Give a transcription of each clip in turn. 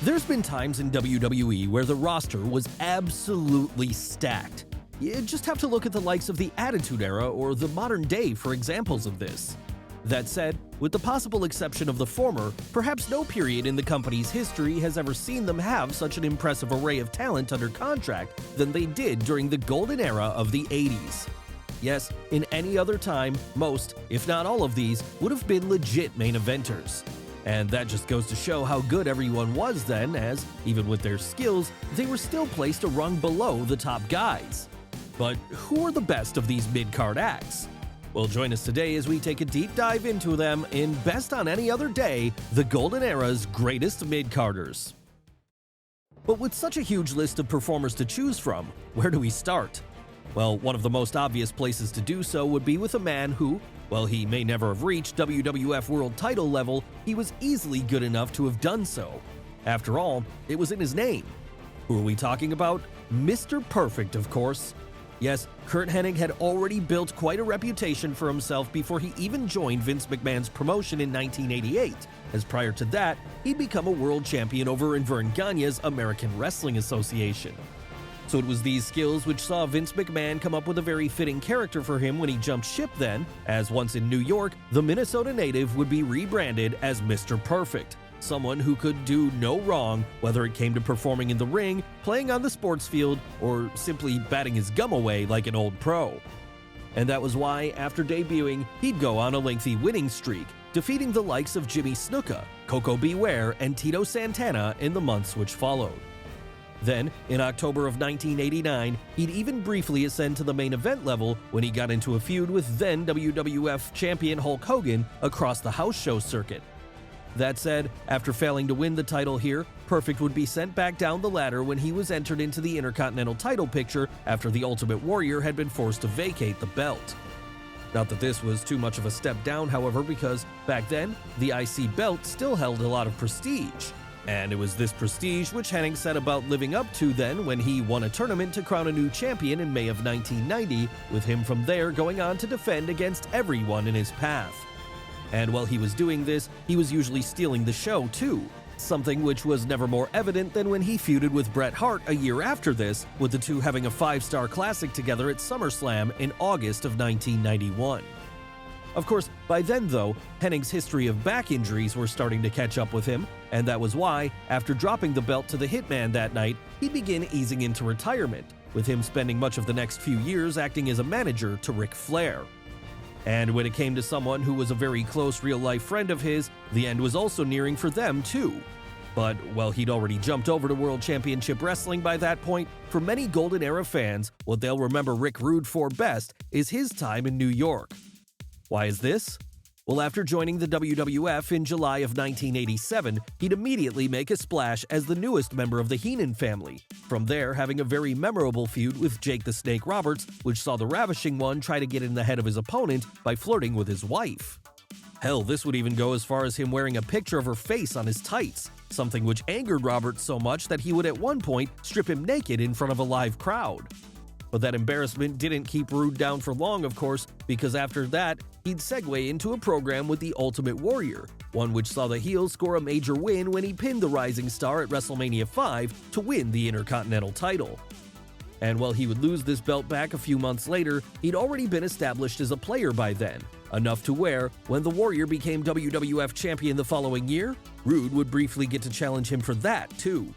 There's been times in WWE where the roster was absolutely stacked. You just have to look at the likes of the Attitude Era or the modern day for examples of this. That said, with the possible exception of the former, perhaps no period in the company's history has ever seen them have such an impressive array of talent under contract than they did during the golden era of the 80s. Yes, in any other time, most, if not all of these, would have been legit main eventers. And that just goes to show how good everyone was then, as, even with their skills, they were still placed a rung below the top guys. But who are the best of these mid-card acts? Well, join us today as we take a deep dive into them in Best on Any Other Day, the Golden Era's greatest mid-carders. But with such a huge list of performers to choose from, where do we start? Well, one of the most obvious places to do so would be with a man who, while he may never have reached WWF World Title level, he was easily good enough to have done so. After all, it was in his name. Who are we talking about? Mr. Perfect, of course. Yes, Curt Hennig had already built quite a reputation for himself before he even joined Vince McMahon's promotion in 1988, as prior to that, he'd become a world champion over in Verne Gagne's American Wrestling Association. So it was these skills which saw Vince McMahon come up with a very fitting character for him when he jumped ship then, as once in New York, the Minnesota native would be rebranded as Mr. Perfect. Someone who could do no wrong, whether it came to performing in the ring, playing on the sports field, or simply batting his gum away like an old pro. And that was why, after debuting, he'd go on a lengthy winning streak, defeating the likes of Jimmy Snuka, Coco Beware, and Tito Santana in the months which followed. Then, in October of 1989, he'd even briefly ascend to the main event level when he got into a feud with then WWF champion Hulk Hogan across the house show circuit. That said, after failing to win the title here, Perfect would be sent back down the ladder when he was entered into the Intercontinental title picture after the Ultimate Warrior had been forced to vacate the belt. Not that this was too much of a step down, however, because back then, the IC belt still held a lot of prestige. And it was this prestige which Hennig set about living up to then when he won a tournament to crown a new champion in May of 1990, with him from there going on to defend against everyone in his path. And while he was doing this, he was usually stealing the show too, something which was never more evident than when he feuded with Bret Hart a year after this, with the two having a 5-star classic together at SummerSlam in August of 1991. Of course, by then though, Hennig's history of back injuries were starting to catch up with him, and that was why, after dropping the belt to the Hitman that night, he'd begin easing into retirement, with him spending much of the next few years acting as a manager to Ric Flair. And when it came to someone who was a very close real-life friend of his, the end was also nearing for them too. But while he'd already jumped over to World Championship Wrestling by that point, for many Golden Era fans, what they'll remember Rick Rude for best is his time in New York. Why is this? Well, after joining the WWF in July of 1987, he'd immediately make a splash as the newest member of the Heenan family, from there having a very memorable feud with Jake the Snake Roberts, which saw the Ravishing One try to get in the head of his opponent by flirting with his wife. Hell, this would even go as far as him wearing a picture of her face on his tights, something which angered Roberts so much that he would at one point strip him naked in front of a live crowd. But that embarrassment didn't keep Rude down for long, of course, because after that, he'd segue into a program with the Ultimate Warrior, one which saw the heel score a major win when he pinned the Rising Star at WrestleMania 5 to win the Intercontinental title. And while he would lose this belt back a few months later, he'd already been established as a player by then, enough to where, when the Warrior became WWF champion the following year, Rude would briefly get to challenge him for that too.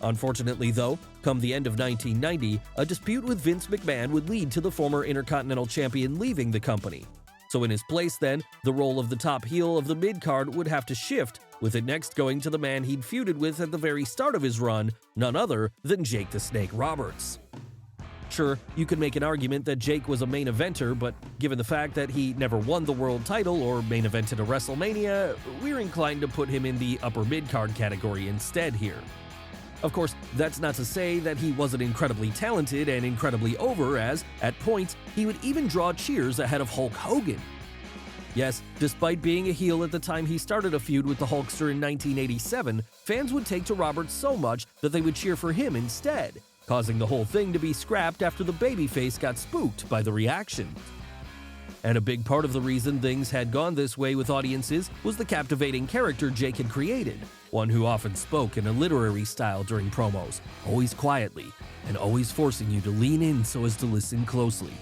Unfortunately though, come the end of 1990, a dispute with Vince McMahon would lead to the former Intercontinental Champion leaving the company. So in his place then, the role of the top heel of the mid-card would have to shift, with it next going to the man he'd feuded with at the very start of his run, none other than Jake the Snake Roberts. Sure, you could make an argument that Jake was a main eventer, but given the fact that he never won the world title or main evented a WrestleMania, we're inclined to put him in the upper mid-card category instead here. Of course, that's not to say that he wasn't incredibly talented and incredibly over, as, at points, he would even draw cheers ahead of Hulk Hogan. Yes, despite being a heel at the time he started a feud with the Hulkster in 1987, fans would take to Roberts so much that they would cheer for him instead, causing the whole thing to be scrapped after the babyface got spooked by the reaction. And a big part of the reason things had gone this way with audiences was the captivating character Jake had created, one who often spoke in a literary style during promos, always quietly, and always forcing you to lean in so as to listen closely.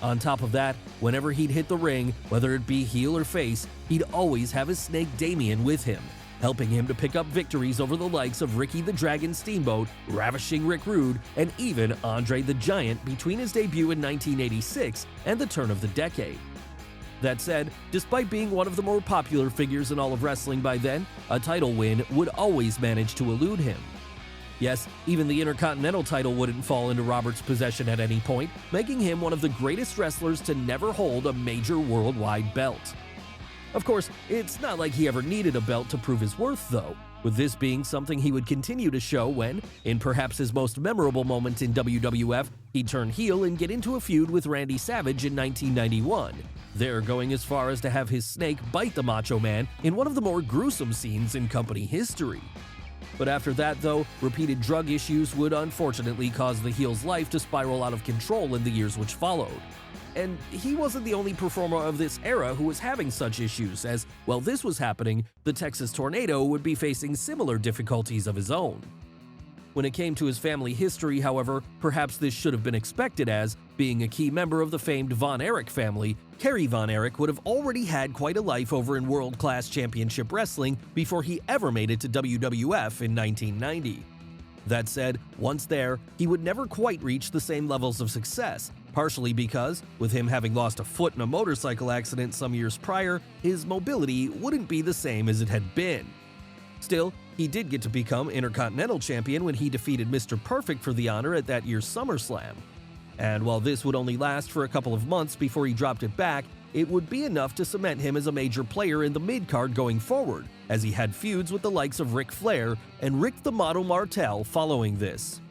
On top of that, whenever he'd hit the ring, whether it be heel or face, he'd always have his snake Damien with him, helping him to pick up victories over the likes of Ricky the Dragon Steamboat, Ravishing Rick Rude, and even Andre the Giant between his debut in 1986 and the turn of the decade. That said, despite being one of the more popular figures in all of wrestling by then, a title win would always manage to elude him. Yes, even the Intercontinental title wouldn't fall into Roberts' possession at any point, making him one of the greatest wrestlers to never hold a major worldwide belt. Of course, it's not like he ever needed a belt to prove his worth, though, with this being something he would continue to show when, in perhaps his most memorable moment in WWF, he'd turn heel and get into a feud with Randy Savage in 1991, there going as far as to have his snake bite the Macho Man in one of the more gruesome scenes in company history. But after that, though, repeated drug issues would unfortunately cause the heel's life to spiral out of control in the years which followed. And he wasn't the only performer of this era who was having such issues, as, while this was happening, the Texas Tornado would be facing similar difficulties of his own. When it came to his family history, however, perhaps this should have been expected as, being a key member of the famed Von Erich family, Kerry Von Erich would have already had quite a life over in world-class championship wrestling before he ever made it to WWF in 1990. That said, once there, he would never quite reach the same levels of success, partially because, with him having lost a foot in a motorcycle accident some years prior, his mobility wouldn't be the same as it had been. Still, he did get to become Intercontinental Champion when he defeated Mr. Perfect for the honor at that year's SummerSlam. And while this would only last for a couple of months before he dropped it back, it would be enough to cement him as a major player in the mid-card going forward, as he had feuds with the likes of Ric Flair and Rick the Model Martel following this.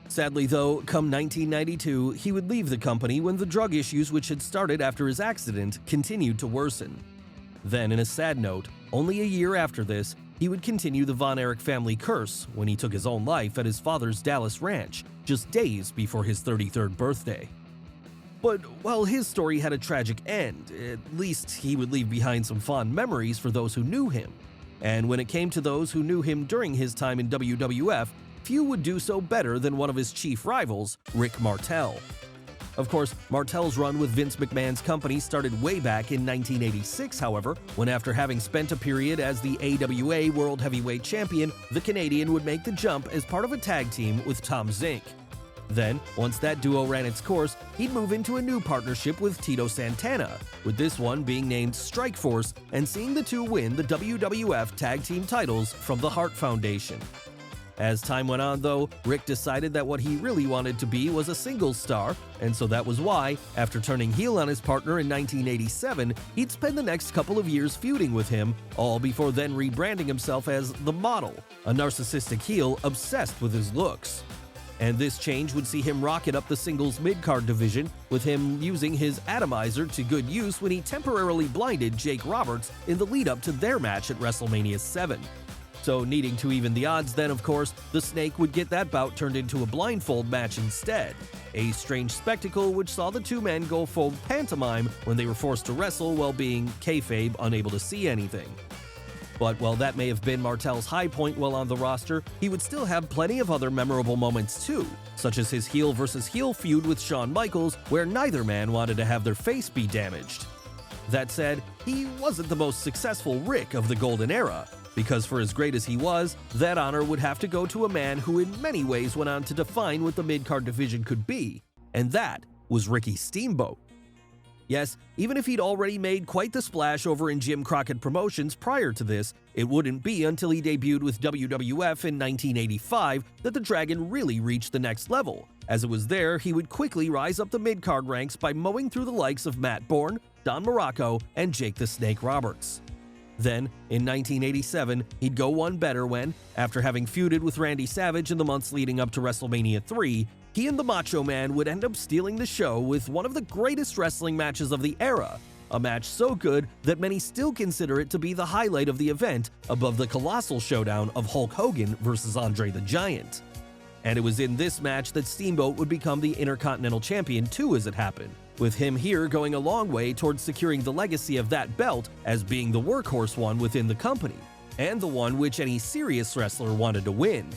Sadly though, come 1992, he would leave the company when the drug issues which had started after his accident continued to worsen. Then, in a sad note, only a year after this, he would continue the Von Erich family curse when he took his own life at his father's Dallas ranch, just days before his 33rd birthday. But while his story had a tragic end, at least he would leave behind some fond memories for those who knew him. And when it came to those who knew him during his time in WWF, few would do so better than one of his chief rivals, Rick Martel. Of course, Martel's run with Vince McMahon's company started way back in 1986, however, when after having spent a period as the AWA World Heavyweight Champion, the Canadian would make the jump as part of a tag team with Tom Zink. Then, once that duo ran its course, he'd move into a new partnership with Tito Santana, with this one being named Strikeforce and seeing the two win the WWF Tag Team titles from the Hart Foundation. As time went on, though, Rick decided that what he really wanted to be was a singles star, and so that was why, after turning heel on his partner in 1987, he'd spend the next couple of years feuding with him, all before then rebranding himself as The Model, a narcissistic heel obsessed with his looks. And this change would see him rocket up the singles mid-card division, with him using his atomizer to good use when he temporarily blinded Jake Roberts in the lead-up to their match at WrestleMania 7. So needing to even the odds then, of course, the Snake would get that bout turned into a blindfold match instead. A strange spectacle which saw the two men go full pantomime when they were forced to wrestle while being kayfabe unable to see anything. But while that may have been Martel's high point while on the roster, he would still have plenty of other memorable moments too, such as his heel versus heel feud with Shawn Michaels, where neither man wanted to have their face be damaged. That said, he wasn't the most successful Rick of the Golden Era, because for as great as he was, that honor would have to go to a man who in many ways went on to define what the mid-card division could be, and that was Ricky Steamboat. Yes, even if he'd already made quite the splash over in Jim Crockett Promotions prior to this, it wouldn't be until he debuted with WWF in 1985 that the Dragon really reached the next level, as it was there he would quickly rise up the mid-card ranks by mowing through the likes of Matt Bourne, Don Morocco, and Jake the Snake Roberts. Then, in 1987, he'd go one better when, after having feuded with Randy Savage in the months leading up to WrestleMania 3, he and the Macho Man would end up stealing the show with one of the greatest wrestling matches of the era, a match so good that many still consider it to be the highlight of the event above the colossal showdown of Hulk Hogan versus Andre the Giant. And it was in this match that Steamboat would become the Intercontinental Champion too, as it happened, with him here going a long way towards securing the legacy of that belt as being the workhorse one within the company, and the one which any serious wrestler wanted to win.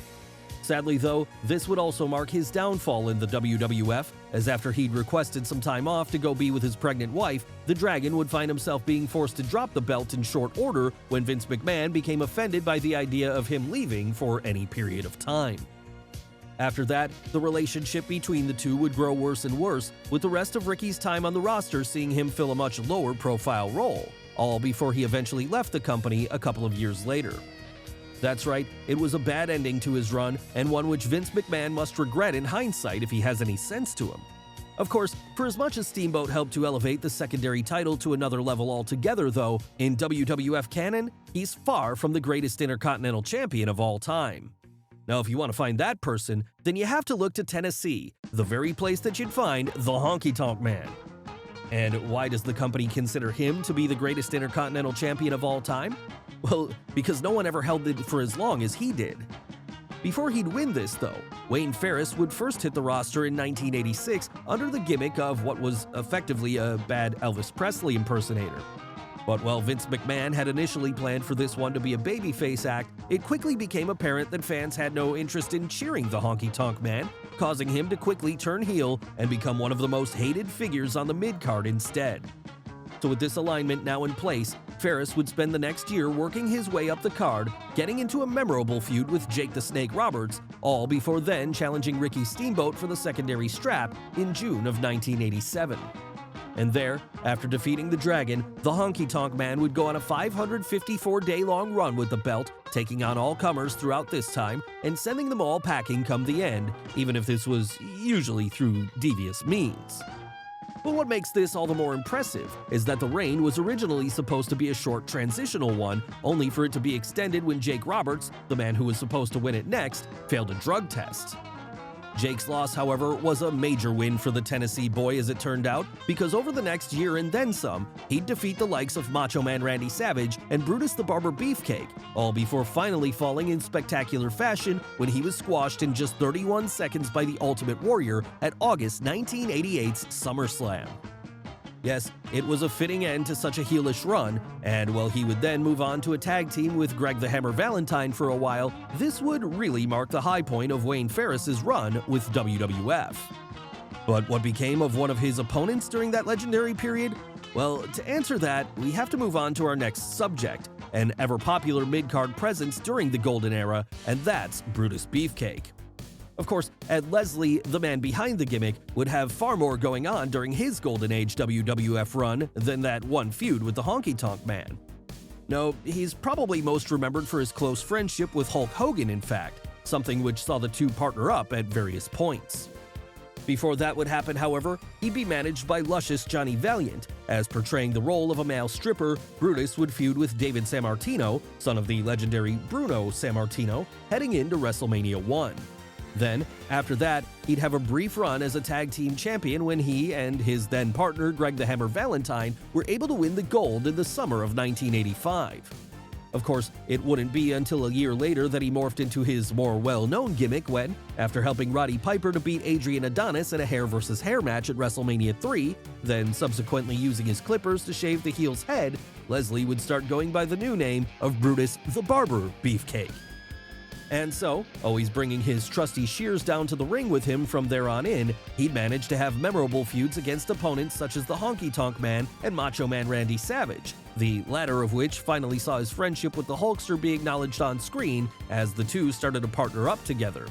Sadly though, this would also mark his downfall in the WWF, as after he'd requested some time off to go be with his pregnant wife, the Dragon would find himself being forced to drop the belt in short order when Vince McMahon became offended by the idea of him leaving for any period of time. After that, the relationship between the two would grow worse and worse, with the rest of Ricky's time on the roster seeing him fill a much lower profile role, all before he eventually left the company a couple of years later. That's right, it was a bad ending to his run, and one which Vince McMahon must regret in hindsight if he has any sense to him. Of course, for as much as Steamboat helped to elevate the secondary title to another level altogether though, in WWF canon, he's far from the greatest Intercontinental Champion of all time. Now if you want to find that person, then you have to look to Tennessee, the very place that you'd find the Honky Tonk Man. And why does the company consider him to be the greatest Intercontinental Champion of all time? Well, because no one ever held it for as long as he did. Before he'd win this, though, Wayne Ferris would first hit the roster in 1986 under the gimmick of what was effectively a bad Elvis Presley impersonator. But while Vince McMahon had initially planned for this one to be a babyface act, it quickly became apparent that fans had no interest in cheering the Honky Tonk Man, causing him to quickly turn heel and become one of the most hated figures on the mid-card instead. So with this alignment now in place, Ferris would spend the next year working his way up the card, getting into a memorable feud with Jake the Snake Roberts, all before then challenging Ricky Steamboat for the secondary strap in June of 1987. And there, after defeating the Dragon, the Honky Tonk Man would go on a 554-day-long run with the belt, taking on all comers throughout this time and sending them all packing come the end, even if this was usually through devious means. But what makes this all the more impressive is that the reign was originally supposed to be a short transitional one, only for it to be extended when Jake Roberts, the man who was supposed to win it next, failed a drug test. Jake's loss, however, was a major win for the Tennessee boy as it turned out, because over the next year and then some, he'd defeat the likes of Macho Man Randy Savage and Brutus the Barber Beefcake, all before finally falling in spectacular fashion when he was squashed in just 31 seconds by the Ultimate Warrior at August 1988's SummerSlam. Yes, it was a fitting end to such a heelish run, and while he would then move on to a tag team with Greg the Hammer Valentine for a while, this would really mark the high point of Wayne Ferris's run with WWF. But what became of one of his opponents during that legendary period? Well, to answer that, we have to move on to our next subject, an ever-popular mid-card presence during the Golden Era, and that's Brutus Beefcake. Of course, Ed Leslie, the man behind the gimmick, would have far more going on during his Golden Age WWF run than that one feud with the Honky Tonk Man. No, he's probably most remembered for his close friendship with Hulk Hogan, in fact, something which saw the two partner up at various points. Before that would happen, however, he'd be managed by luscious Johnny Valiant, as portraying the role of a male stripper, Brutus would feud with David Sammartino, son of the legendary Bruno Sammartino, heading into WrestleMania 1. Then, after that, he'd have a brief run as a tag team champion when he and his then partner Greg the Hammer Valentine were able to win the gold in the summer of 1985. Of course, it wouldn't be until a year later that he morphed into his more well-known gimmick when, after helping Roddy Piper to beat Adrian Adonis in a hair versus hair match at WrestleMania 3, then subsequently using his clippers to shave the heel's head, Leslie would start going by the new name of Brutus the Barber Beefcake. And so, always bringing his trusty shears down to the ring with him from there on in, he'd managed to have memorable feuds against opponents such as the Honky Tonk Man and Macho Man Randy Savage, the latter of which finally saw his friendship with the Hulkster be acknowledged on screen as the two started to partner up together.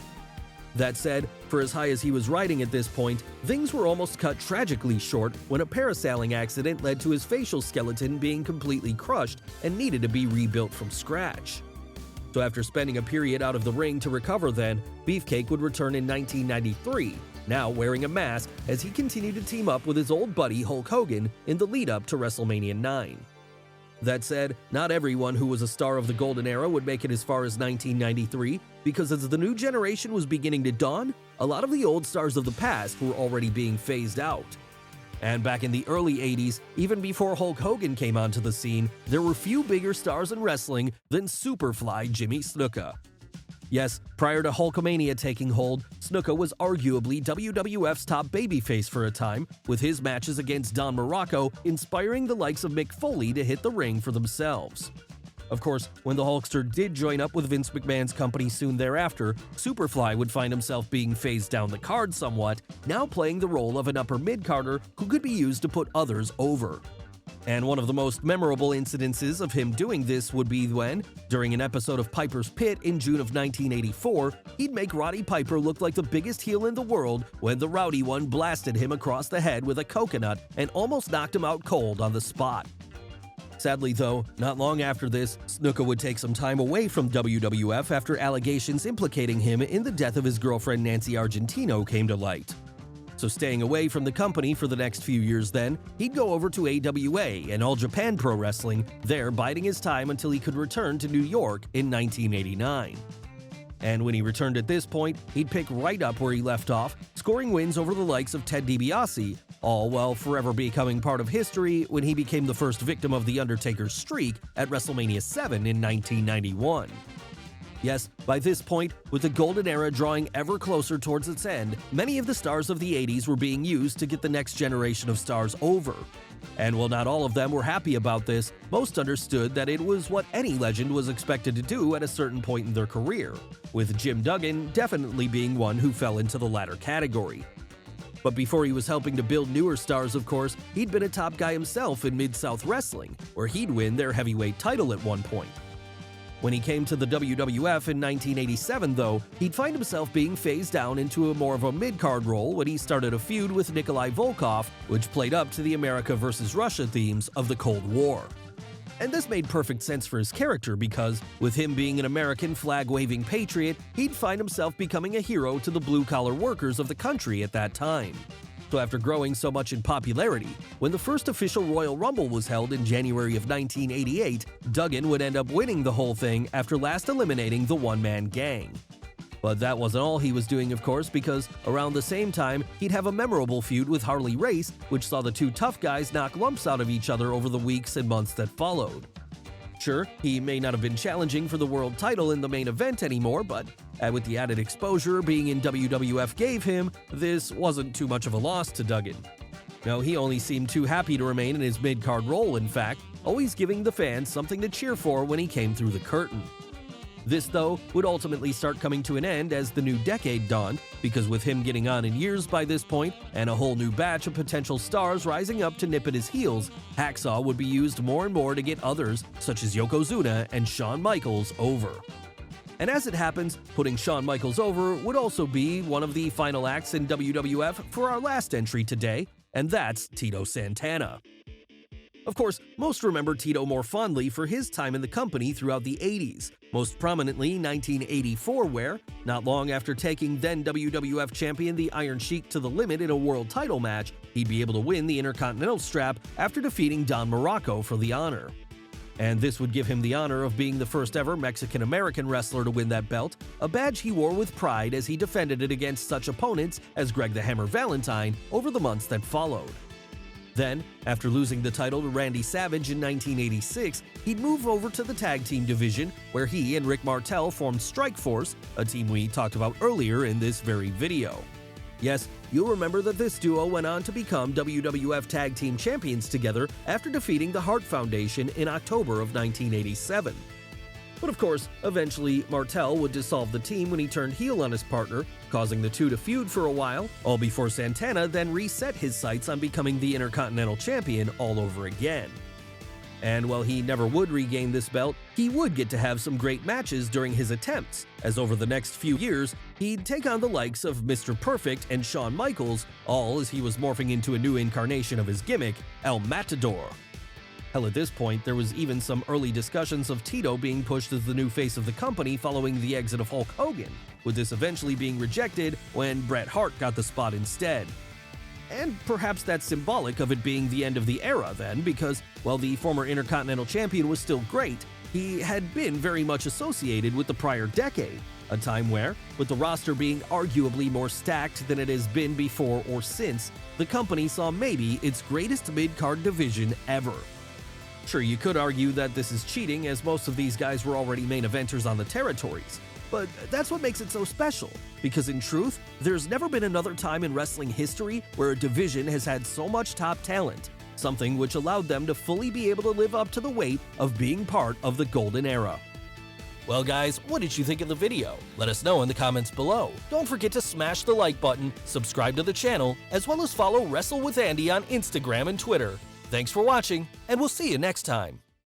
That said, for as high as he was riding at this point, things were almost cut tragically short when a parasailing accident led to his facial skeleton being completely crushed and needed to be rebuilt from scratch. So after spending a period out of the ring to recover then, Beefcake would return in 1993, now wearing a mask as he continued to team up with his old buddy Hulk Hogan in the lead-up to WrestleMania 9. That said, not everyone who was a star of the Golden Era would make it as far as 1993, because as the new generation was beginning to dawn, a lot of the old stars of the past were already being phased out. And back in the early 80s, even before Hulk Hogan came onto the scene, there were few bigger stars in wrestling than Superfly Jimmy Snuka. Yes, prior to Hulkamania taking hold, Snuka was arguably WWF's top babyface for a time, with his matches against Don Morocco inspiring the likes of Mick Foley to hit the ring for themselves. Of course, when the Hulkster did join up with Vince McMahon's company soon thereafter, Superfly would find himself being phased down the card somewhat, now playing the role of an upper mid-carder who could be used to put others over. And one of the most memorable incidences of him doing this would be when, during an episode of Piper's Pit in June of 1984, he'd make Roddy Piper look like the biggest heel in the world when the Rowdy One blasted him across the head with a coconut and almost knocked him out cold on the spot. Sadly though, not long after this, Snuka would take some time away from WWF after allegations implicating him in the death of his girlfriend Nancy Argentino came to light. So staying away from the company for the next few years then, he'd go over to AWA and All Japan Pro Wrestling, there biding his time until he could return to New York in 1989. And when he returned at this point, he'd pick right up where he left off, scoring wins over the likes of Ted DiBiase, all while forever becoming part of history when he became the first victim of The Undertaker's streak at WrestleMania 7 in 1991. Yes, by this point, with the golden era drawing ever closer towards its end, many of the stars of the 80s were being used to get the next generation of stars over. And while not all of them were happy about this, most understood that it was what any legend was expected to do at a certain point in their career, with Jim Duggan definitely being one who fell into the latter category. But before he was helping to build newer stars, of course, he'd been a top guy himself in Mid-South Wrestling, where he'd win their heavyweight title at one point. When he came to the WWF in 1987, though, he'd find himself being phased down into more of a mid-card role when he started a feud with Nikolai Volkov, which played up to the America vs. Russia themes of the Cold War. And this made perfect sense for his character because, with him being an American flag-waving patriot, he'd find himself becoming a hero to the blue-collar workers of the country at that time. So after growing so much in popularity, when the first official Royal Rumble was held in January of 1988, Duggan would end up winning the whole thing after last eliminating the one-man gang. But that wasn't all he was doing, of course, because around the same time, he'd have a memorable feud with Harley Race, which saw the two tough guys knock lumps out of each other over the weeks and months that followed. Sure, he may not have been challenging for the world title in the main event anymore, but with the added exposure being in WWF gave him, this wasn't too much of a loss to Duggan. No, he only seemed too happy to remain in his mid-card role, in fact, always giving the fans something to cheer for when he came through the curtain. This, though, would ultimately start coming to an end as the new decade dawned, because with him getting on in years by this point, and a whole new batch of potential stars rising up to nip at his heels, Hacksaw would be used more and more to get others, such as Yokozuna and Shawn Michaels, over. And as it happens, putting Shawn Michaels over would also be one of the final acts in WWF for our last entry today, and that's Tito Santana. Of course, most remember Tito more fondly for his time in the company throughout the 80s, most prominently 1984 where, not long after taking then WWF champion the Iron Sheik to the limit in a world title match, he'd be able to win the Intercontinental strap after defeating Don Morocco for the honor. And this would give him the honor of being the first ever Mexican-American wrestler to win that belt, a badge he wore with pride as he defended it against such opponents as Greg the Hammer Valentine over the months that followed. Then, after losing the title to Randy Savage in 1986, he'd move over to the tag team division, where he and Rick Martel formed Strikeforce, a team we talked about earlier in this very video. Yes, you'll remember that this duo went on to become WWF Tag Team Champions together after defeating the Hart Foundation in October of 1987. But of course, eventually Martel would dissolve the team when he turned heel on his partner, causing the two to feud for a while, all before Santana then reset his sights on becoming the Intercontinental Champion all over again. And while he never would regain this belt, he would get to have some great matches during his attempts, as over the next few years, he'd take on the likes of Mr. Perfect and Shawn Michaels, all as he was morphing into a new incarnation of his gimmick, El Matador. Hell, at this point, there was even some early discussions of Tito being pushed as the new face of the company following the exit of Hulk Hogan, with this eventually being rejected when Bret Hart got the spot instead. And perhaps that's symbolic of it being the end of the era then, because while the former Intercontinental Champion was still great, he had been very much associated with the prior decade, a time where, with the roster being arguably more stacked than it has been before or since, the company saw maybe its greatest mid-card division ever. Sure, you could argue that this is cheating as most of these guys were already main eventers on the territories, But that's what makes it so special, because in truth, there's never been another time in wrestling history where a division has had so much top talent, something which allowed them to fully be able to live up to the weight of being part of the Golden Era. Well guys, what did you think of the video? Let us know in the comments below. Don't forget to smash the like button, subscribe to the channel, as well as follow Wrestle with Andy on Instagram and Twitter. Thanks for watching, and we'll see you next time.